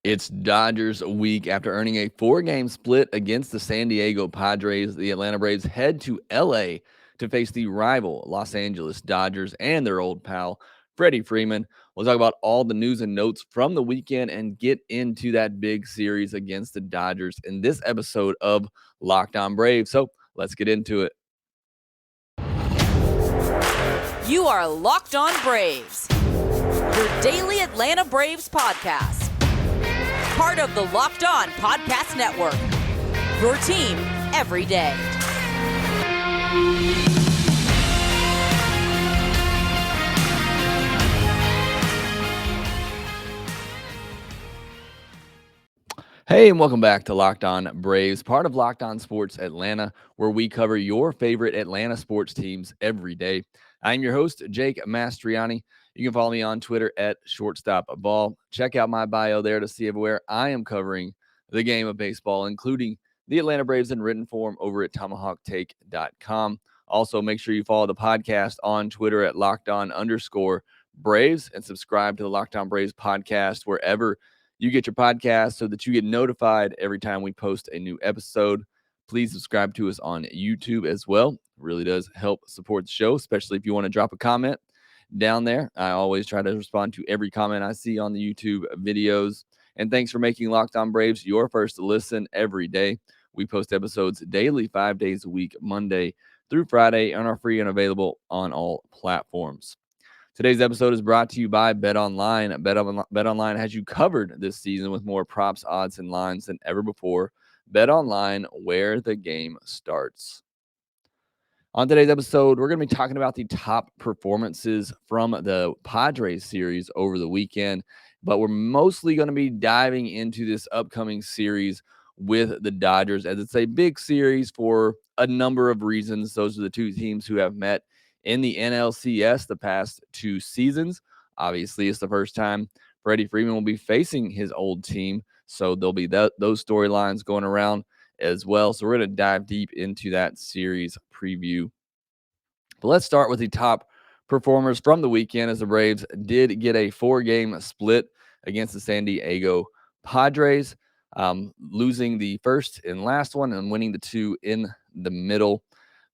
It's Dodgers week. After earning a 4-game split against the San Diego Padres, the Atlanta Braves head to LA to face the rival Los Angeles Dodgers and their old pal, Freddie Freeman. We'll talk about all the news and notes from the weekend and get into that big series against the Dodgers in this episode of Lockedon Braves. So let's get into it. You are Locked On Braves, your daily Atlanta Braves podcast. Part of the Locked On Podcast Network, your team every day. Hey, and welcome back to Locked On Braves, part of Locked On Sports Atlanta, where we cover your favorite Atlanta sports teams every day. I'm your host, Jake Mastroianni. You can follow me on Twitter at shortstopball. Check out my bio there to see where I am covering the game of baseball, including the Atlanta Braves in written form over at tomahawktake.com. Also, make sure you follow the podcast on Twitter at LockedOn_Braves and subscribe to the Locked On Braves podcast wherever you get your podcast so that you get notified every time we post a new episode. Please subscribe to us on YouTube as well. It really does help support the show, especially if you want to drop a comment down there. I always try to respond to every comment I see on the YouTube videos. And thanks for making Locked On Braves your first listen every day. We post episodes daily, 5 days a week, Monday through Friday, and are free and available on all platforms. Today's episode is brought to you by BetOnline. BetOnline has you covered this season with more props, odds, and lines than ever before. BetOnline, where the game starts. On today's episode, we're going to be talking about the top performances from the Padres series over the weekend, but we're mostly going to be diving into this upcoming series with the Dodgers, as it's a big series for a number of reasons. Those are the two teams who have met in the NLCS the past 2 seasons. Obviously, it's the first time Freddie Freeman will be facing his old team, so there'll be those storylines going around as well. So we're going to dive deep into that series preview. But let's start with the top performers from the weekend, as the Braves did get a 4-game split against the San Diego Padres, losing the first and last one and winning the 2 in the middle.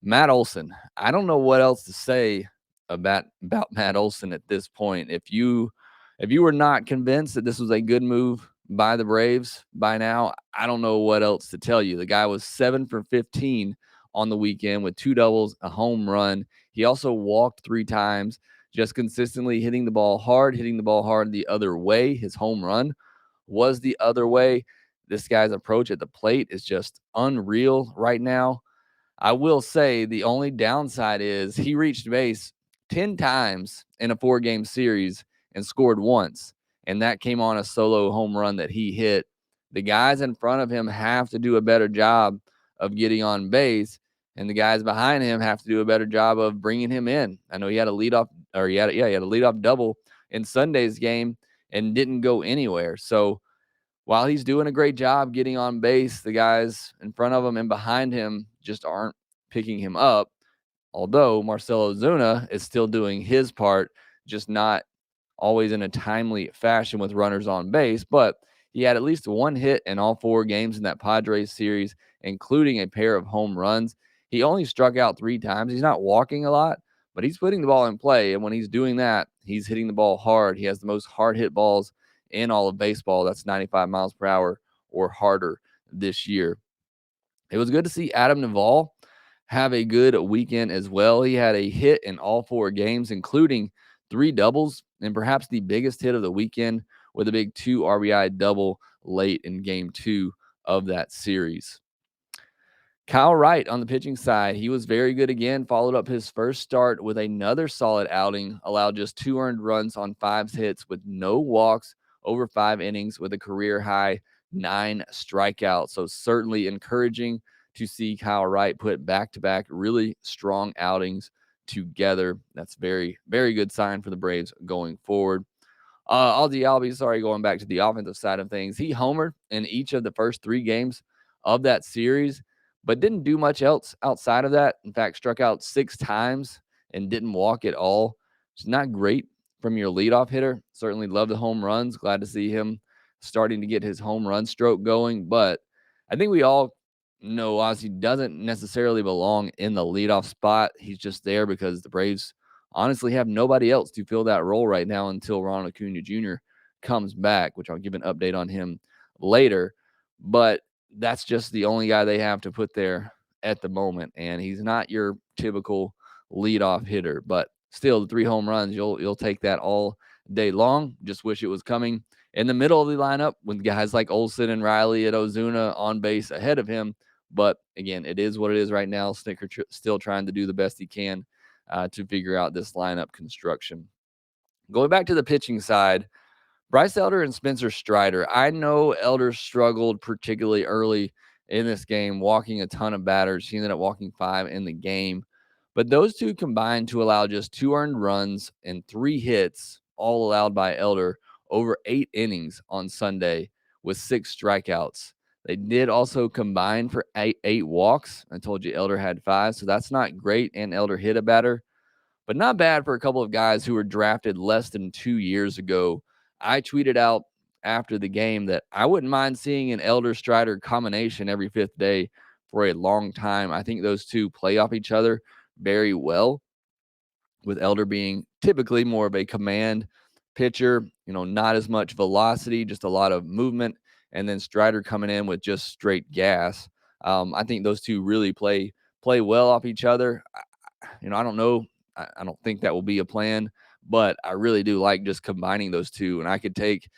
Matt Olson, I don't know what else to say about Matt Olson at this point. If you were not convinced that this was a good move by the Braves by now, I don't know what else to tell you. The guy was 7 for 15 on the weekend with 2 doubles, a home run. He also walked 3 times, just consistently hitting the ball hard the other way. His home run was the other way. This guy's approach at the plate is just unreal right now. I will say the only downside is he reached base 10 times in a 4-game series and scored once, and that came on a solo home run that he hit. The guys in front of him have to do a better job of getting on base, and the guys behind him have to do a better job of bringing him in. I know he had a leadoff double in Sunday's game and didn't go anywhere. So while he's doing a great job getting on base, the guys in front of him and behind him just aren't picking him up. Although Marcell Ozuna is still doing his part, just not always in a timely fashion with runners on base. But he had at least 1 hit in all 4 games in that Padres series, including a pair of home runs. He only struck out 3 times. He's not walking a lot, but he's putting the ball in play. And when he's doing that, he's hitting the ball hard. He has the most hard hit balls in all of baseball. That's 95 miles per hour or harder this year. It was good to see Adam Duvall have a good weekend as well. He had a hit in all 4 games, including 3 doubles, and perhaps the biggest hit of the weekend with a big 2 RBI double late in game 2 of that series. Kyle Wright on the pitching side, he was very good again, followed up his first start with another solid outing, allowed just 2 earned runs on 5 hits with no walks over 5 innings with a career high 9 strikeouts. So certainly encouraging to see Kyle Wright put back-to-back really strong outings together. That's very, very good sign for the Braves going forward. Going back to the offensive side of things, he homered in each of the first 3 games of that series, but didn't do much else outside of that. In fact, struck out 6 times and didn't walk at all. It's not great from your leadoff hitter. Certainly love the home runs. Glad to see him starting to get his home run stroke going, but I think we all know Ozzy doesn't necessarily belong in the leadoff spot. He's just there because the Braves honestly have nobody else to fill that role right now until Ronald Acuna Jr. comes back, which I'll give an update on him later. But that's just the only guy they have to put there at the moment, and he's not your typical leadoff hitter. But still, the 3 home runs, you'll take that all day long. Just wish it was coming in the middle of the lineup with guys like Olson and Riley and Ozuna on base ahead of him. But again, it is what it is right now. Snicker still trying to do the best he can to figure out this lineup construction. Going back to the pitching side, Bryce Elder and Spencer Strider. I know Elder struggled particularly early in this game, walking a ton of batters. He ended up walking 5 in the game. But those two combined to allow just 2 earned runs and 3 hits, all allowed by Elder, over 8 innings on Sunday with 6 strikeouts. They did also combine for eight walks. I told you Elder had 5, so that's not great. And Elder hit a batter, but not bad for a couple of guys who were drafted less than 2 years ago. I tweeted out after the game that I wouldn't mind seeing an Elder Strider combination every 5th day for a long time. I think those two play off each other very well, with Elder being typically more of a command pitcher, not as much velocity, just a lot of movement, and then Strider coming in with just straight gas. I think those two really play well off each other. I don't know. I don't think that will be a plan, but I really do like just combining those two. And I could take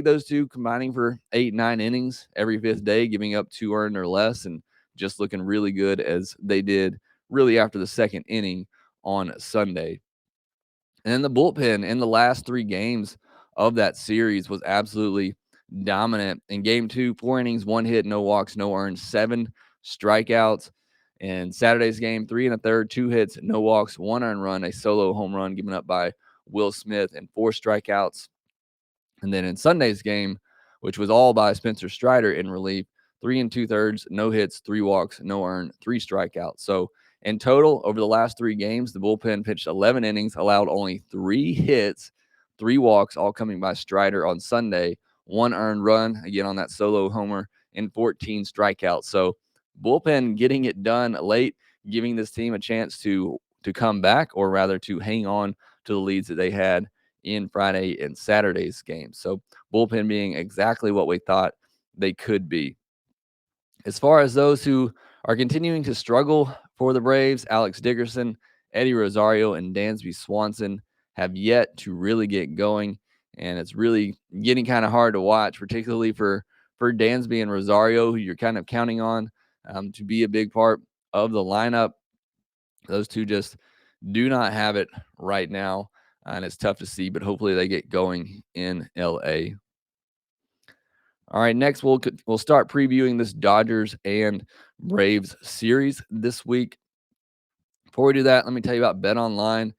those two combining for 8-9 innings every 5th day, giving up 2 earned or less, and just looking really good as they did really after the 2nd inning on Sunday. And then the bullpen in the last 3 games of that series was absolutely dominant. In game 2, 4 innings, 1 hit, no walks, no earned, 7 strikeouts. And Saturday's game, 3 1/3, 2 hits, no walks, 1 earned run, a solo home run given up by Will Smith, and 4 strikeouts. And then in Sunday's game, which was all by Spencer Strider in relief, 3 2/3, no hits, 3 walks, no earned, 3 strikeouts. So in total, over the last 3 games, the bullpen pitched 11 innings, allowed only 3 hits, 3 walks, all coming by Strider on Sunday, 1 earned run, again on that solo homer, and 14 strikeouts. So bullpen getting it done late, giving this team a chance to come back, or rather to hang on to the leads that they had in Friday and Saturday's game. So bullpen being exactly what we thought they could be. As far as those who are continuing to struggle for the Braves, Alex Dickerson, Eddie Rosario, and Dansby Swanson have yet to really get going, and it's really getting kind of hard to watch, particularly for Dansby and Rosario, who you're kind of counting on to be a big part of the lineup. Those two just do not have it right now, and it's tough to see, but hopefully they get going in LA. All right, next we'll start previewing this Dodgers and Braves series this week. Before we do that, let me tell you about BetOnline.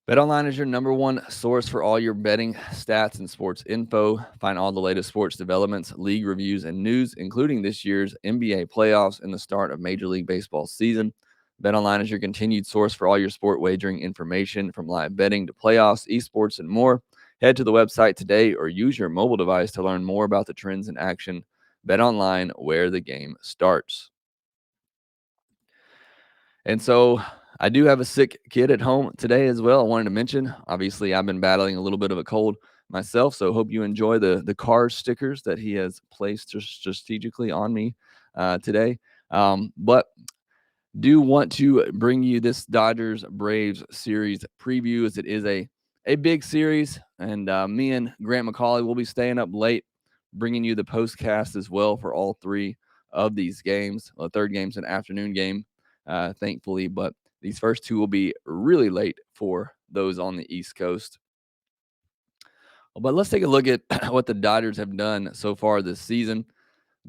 BetOnline is your number one source for all your betting stats and sports info. Find all the latest sports developments, league reviews, and news, including this year's NBA playoffs and the start of Major League Baseball season. BetOnline is your continued source for all your sport wagering information, from live betting to playoffs, esports, and more. Head to the website today or use your mobile device to learn more about the trends in action. BetOnline, where the game starts. And so I do have a sick kid at home today as well. I wanted to mention, obviously, I've been battling a little bit of a cold myself, so hope you enjoy the car stickers that he has placed strategically on me today. But do want to bring you this Dodgers Braves series preview, as it is a big series, and me and Grant McCauley will be staying up late bringing you the postcast as well for all 3 of these games. The third game's an afternoon game, thankfully, but these first 2 will be really late for those on the East Coast. But let's take a look at what the Dodgers have done so far this season.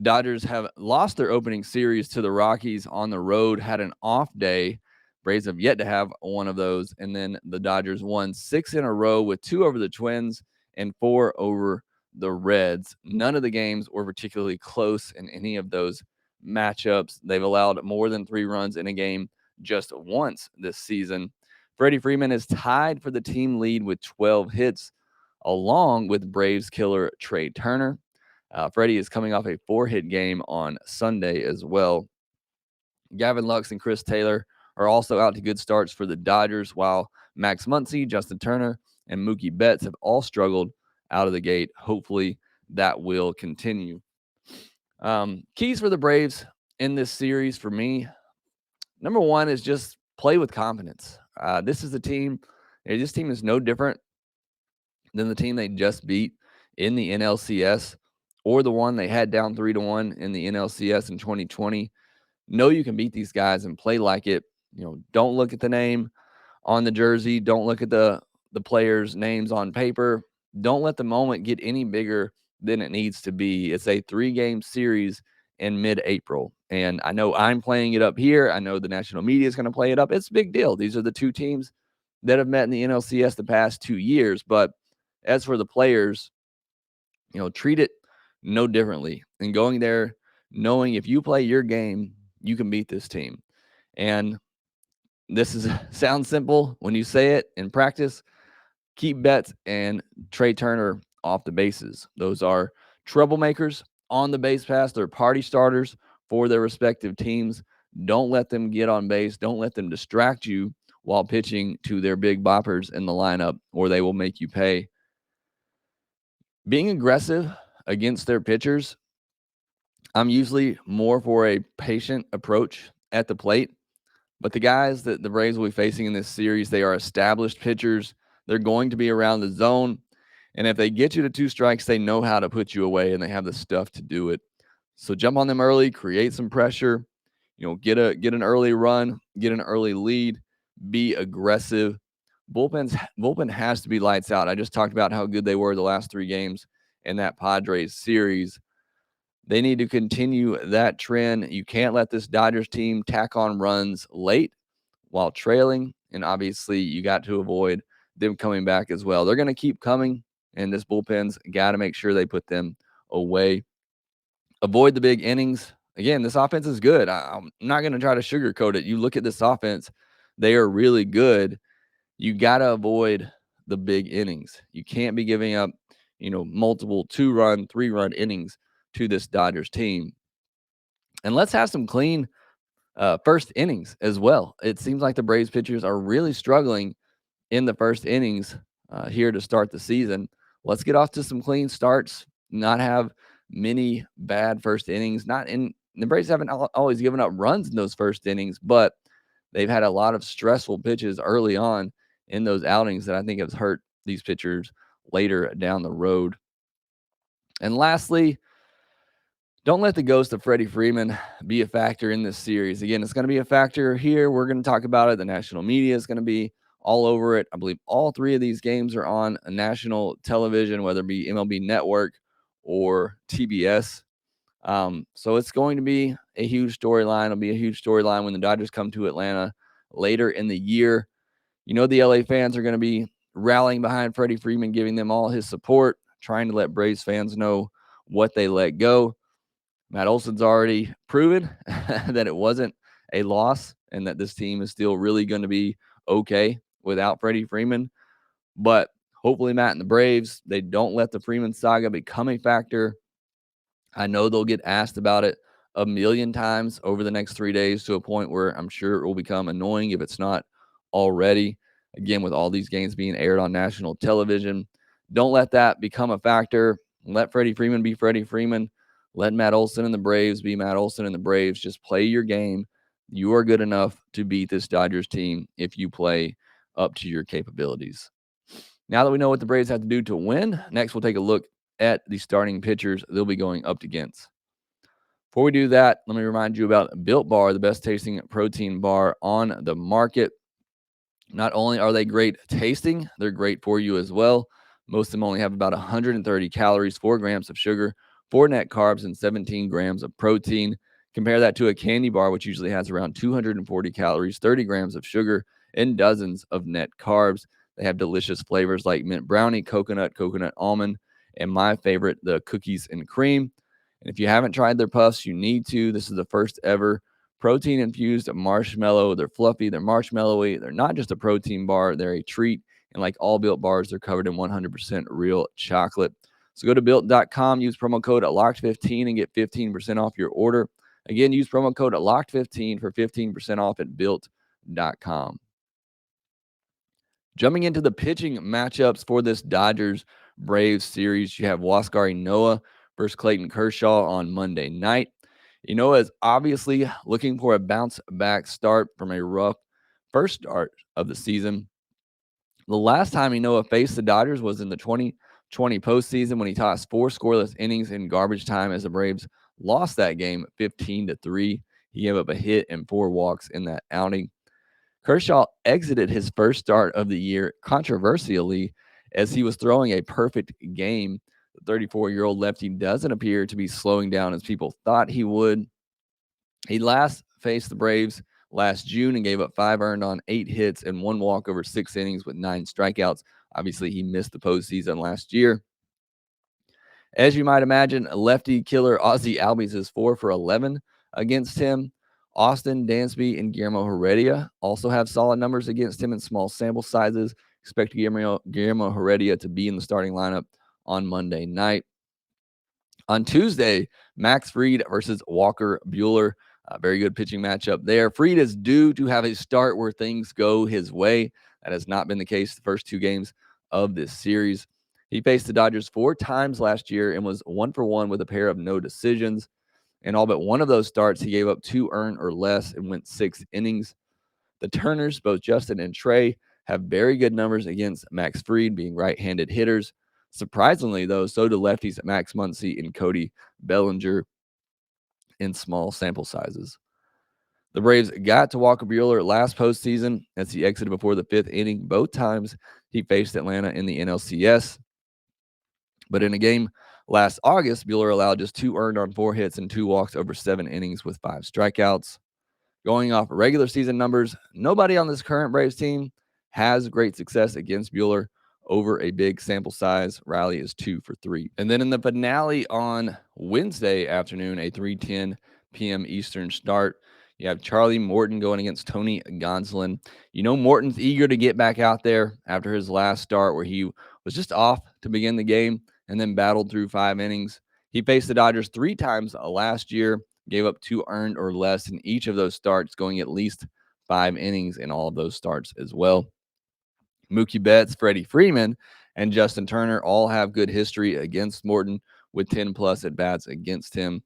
Dodgers have lost their opening series to the Rockies on the road, had an off day. Braves have yet to have one of those. And then the Dodgers won 6 in a row, with 2 over the Twins and 4 over the Reds. None of the games were particularly close in any of those matchups. They've allowed more than 3 runs in a game just once this season. Freddie Freeman is tied for the team lead with 12 hits. along with Braves killer Trey Turner. Freddie is coming off a 4-hit game on Sunday as well. Gavin Lux and Chris Taylor are also out to good starts for the Dodgers, while Max Muncy, Justin Turner, and Mookie Betts have all struggled out of the gate. Hopefully that will continue. Keys for the Braves in this series for me, number one is just play with confidence. This is the team. This team is no different than the team they just beat in the NLCS or the one they had down 3-1 in the NLCS in 2020. Know you can beat these guys and play like it. Don't look at the name on the jersey. Don't look at the players' names on paper. Don't let the moment get any bigger than it needs to be. It's a 3-game series in mid-April. And I know I'm playing it up here. I know the national media is going to play it up. It's a big deal. These are the two teams that have met in the NLCS the past 2 years. But as for the players, treat it no differently. And going there, knowing if you play your game, you can beat this team. And this sounds simple when you say it in practice. Keep Betts and Trey Turner off the bases. Those are troublemakers on the base pass. They're party starters for their respective teams. Don't let them get on base. Don't let them distract you while pitching to their big boppers in the lineup, or they will make you pay. Being aggressive against their pitchers, I'm usually more for a patient approach at the plate. But the guys that the Braves will be facing in this series, they are established pitchers. They're going to be around the zone. And if they get you to 2 strikes, they know how to put you away, and they have the stuff to do it. So jump on them early, create some pressure, get an early run, get an early lead, be aggressive. Bullpen has to be lights out. I just talked about how good they were the last 3 games in that Padres series. They need to continue that trend. You can't let this Dodgers team tack on runs late while trailing. And obviously, you got to avoid them coming back as well. They're going to keep coming, and this bullpen's got to make sure they put them away. Avoid the big innings. Again, this offense is good. I'm not going to try to sugarcoat it. You look at this offense, they are really good. You got to avoid the big innings. You can't be giving up, multiple 2-run, 3-run innings to this Dodgers team. And let's have some clean first innings as well. It seems like the Braves pitchers are really struggling in the first innings here to start the season. Let's get off to some clean starts, not have many bad first innings. The Braves haven't always given up runs in those first innings, but they've had a lot of stressful pitches early on in those outings that I think has hurt these pitchers later down the road. And lastly, don't let the ghost of Freddie Freeman be a factor in this series. Again, it's going to be a factor here. We're going to talk about it. The national media is going to be all over it. I believe all 3 of these games are on a national television, whether it be MLB Network or TBS. So it's going to be a huge storyline. It'll be a huge storyline when the Dodgers come to Atlanta later in the year. The LA fans are going to be rallying behind Freddie Freeman, giving them all his support, trying to let Braves fans know what they let go. Matt Olson's already proven that it wasn't a loss and that this team is still really going to be okay without Freddie Freeman. But hopefully Matt and the Braves, they don't let the Freeman saga become a factor. I know they'll get asked about it a million times over the next 3 days to a point where I'm sure it will become annoying if it's not already. Again, with all these games being aired on national television, don't let that become a factor. Let Freddie Freeman be Freddie Freeman. Let Matt Olson and the Braves be Matt Olson and the Braves. Just play your game. You are good enough to beat this Dodgers team if you play up to your capabilities. Now that we know what the Braves have to do to win, next we'll take a look at the starting pitchers they'll be going up against. Before we do that, let me remind you about Built Bar, the best tasting protein bar on the market. Not only are they great tasting, they're great for you as well. Most of them only have about 130 calories, 4 grams of sugar, 4 net carbs, and 17 grams of protein. Compare that to a candy bar, which usually has around 240 calories, 30 grams of sugar, and dozens of net carbs. They have delicious flavors like mint brownie, coconut almond, and my favorite, the cookies and cream. And if you haven't tried their puffs, you need to. This is the first ever protein-infused marshmallow. They're fluffy, they're marshmallowy. They're not just a protein bar, they're a treat. And like all Built bars, they're covered in 100% real chocolate. So go to built.com, use promo code LOCKED15 and get 15% off your order. Again, use promo code LOCKED15 for 15% off at built.com. Jumping into the pitching matchups for this Dodgers Braves series, you have Huascar Ynoa versus Clayton Kershaw on Monday night. Ynoa is obviously looking for a bounce-back start from a rough first start of the season. The last time Ynoa faced the Dodgers was in the 2020 postseason when he tossed 4 scoreless innings in garbage time as the Braves lost that game 15-3. He gave up a hit and 4 walks in that outing. Kershaw exited his first start of the year controversially as he was throwing a perfect game. The 34-year-old lefty doesn't appear to be slowing down as people thought he would. He last faced the Braves last June and gave up 5 earned on 8 hits and 1 walk over 6 innings with 9 strikeouts. Obviously, he missed the postseason last year. As you might imagine, lefty killer Ozzy Albies is 4 for 11 against him. Austin Dansby and Guillermo Heredia also have solid numbers against him in small sample sizes. Expect Guillermo Heredia to be in the starting lineup on Monday night. On Tuesday, Max Fried versus Walker Buehler. A very good pitching matchup there. Fried is due to have a start where things go his way. That has not been the case the first 2 games of this series. He faced the Dodgers 4 times last year and was 1 for 1 with a pair of no decisions. In all but one of those starts, he gave up 2 earned or less and went 6 innings. The Turners, both Justin and Trey, have very good numbers against Max Fried, being right-handed hitters. Surprisingly, though, so do lefties Max Muncy and Cody Bellinger in small sample sizes. The Braves got to Walker Buehler last postseason as he exited before the 5th inning. Both times he faced Atlanta in the NLCS. But in a game last August, Buehler allowed just 2 earned on 4 hits and 2 walks over 7 innings with 5 strikeouts. Going off regular season numbers, nobody on this current Braves team has great success against Buehler over a big sample size. Riley is 2 for 3. And then in the finale on Wednesday afternoon, a 3:10 p.m. Eastern start, you have Charlie Morton going against Tony Gonsolin. Morton's eager to get back out there after his last start where he was just off to begin the game and then battled through 5 innings. He faced the Dodgers 3 times last year, gave up 2 earned or less in each of those starts, going at least 5 innings in all of those starts as well. Mookie Betts, Freddie Freeman, and Justin Turner all have good history against Morton with 10-plus at-bats against him.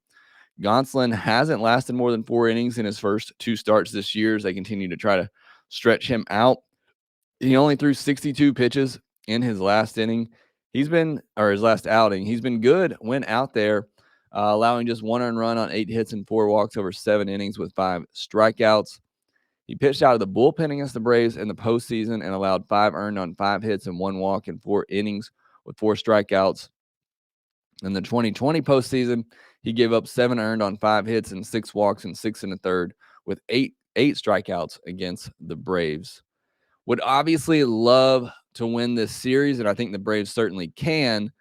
Gonsolin hasn't lasted more than 4 innings in his first 2 starts this year as they continue to try to stretch him out. He only threw 62 pitches in his last inning. His last outing. He's been good when out there, allowing just 1 earned run on 8 hits and 4 walks over 7 innings with 5 strikeouts. He pitched out of the bullpen against the Braves in the postseason and allowed 5 earned on 5 hits and 1 walk in 4 innings with 4 strikeouts. In the 2020 postseason, he gave up 7 earned on 5 hits and 6 walks in 6 1/3 with 8 strikeouts against the Braves. Would obviously love to win this series, and I think the Braves certainly can,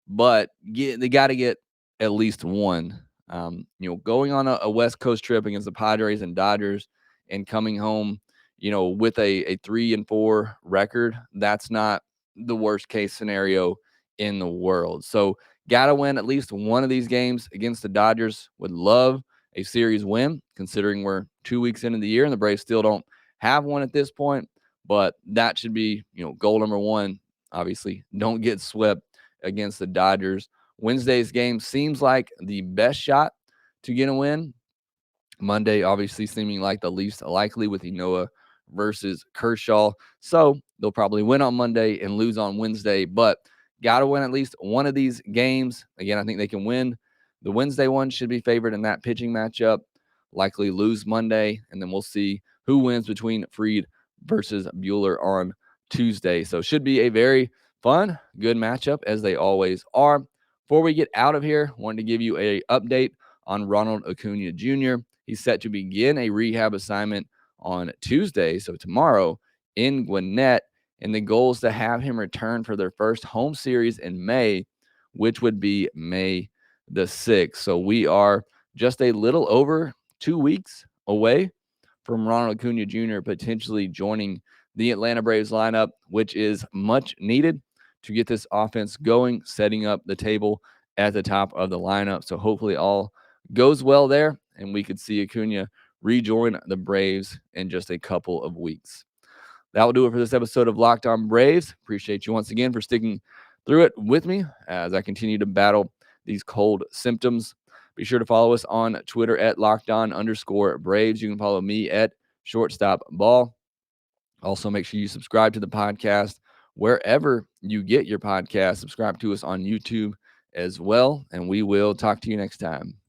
but they got to get at least one. Going on a West Coast trip against the Padres and Dodgers and coming home, with a 3-4 record, that's not the worst case scenario in the world. So got to win at least one of these games against the Dodgers. Would love a series win, considering we're 2 weeks into the year and the Braves still don't have one at this point. But that should be, goal number 1. Obviously, don't get swept against the Dodgers. Wednesday's game seems like the best shot to get a win. Monday, obviously, seeming like the least likely with Ynoa versus Kershaw. So they'll probably win on Monday and lose on Wednesday, but got to win at least one of these games. Again, I think they can win. The Wednesday one should be favored in that pitching matchup. Likely lose Monday, and then we'll see who wins between Fried versus Buehler on Tuesday. So should be a very fun, good matchup as they always are. Before we get out of here, wanted to give you an update on Ronald Acuna Jr. He's set to begin a rehab assignment on Tuesday, so tomorrow in Gwinnett, and the goal is to have him return for their first home series in May, which would be May the 6th. So we are just a little over 2 weeks away from Ronald Acuna Jr. potentially joining the Atlanta Braves lineup, which is much needed to get this offense going, setting up the table at the top of the lineup. So hopefully all goes well there, and we could see Acuna rejoin the Braves in just a couple of weeks. That will do it for this episode of Lockedon Braves. Appreciate you once again for sticking through it with me as I continue to battle these cold symptoms. Be sure to follow us on Twitter at @Lockedon_Braves. You can follow me at ShortstopBall. Also, make sure you subscribe to the podcast wherever you get your podcast. Subscribe to us on YouTube as well, and we will talk to you next time.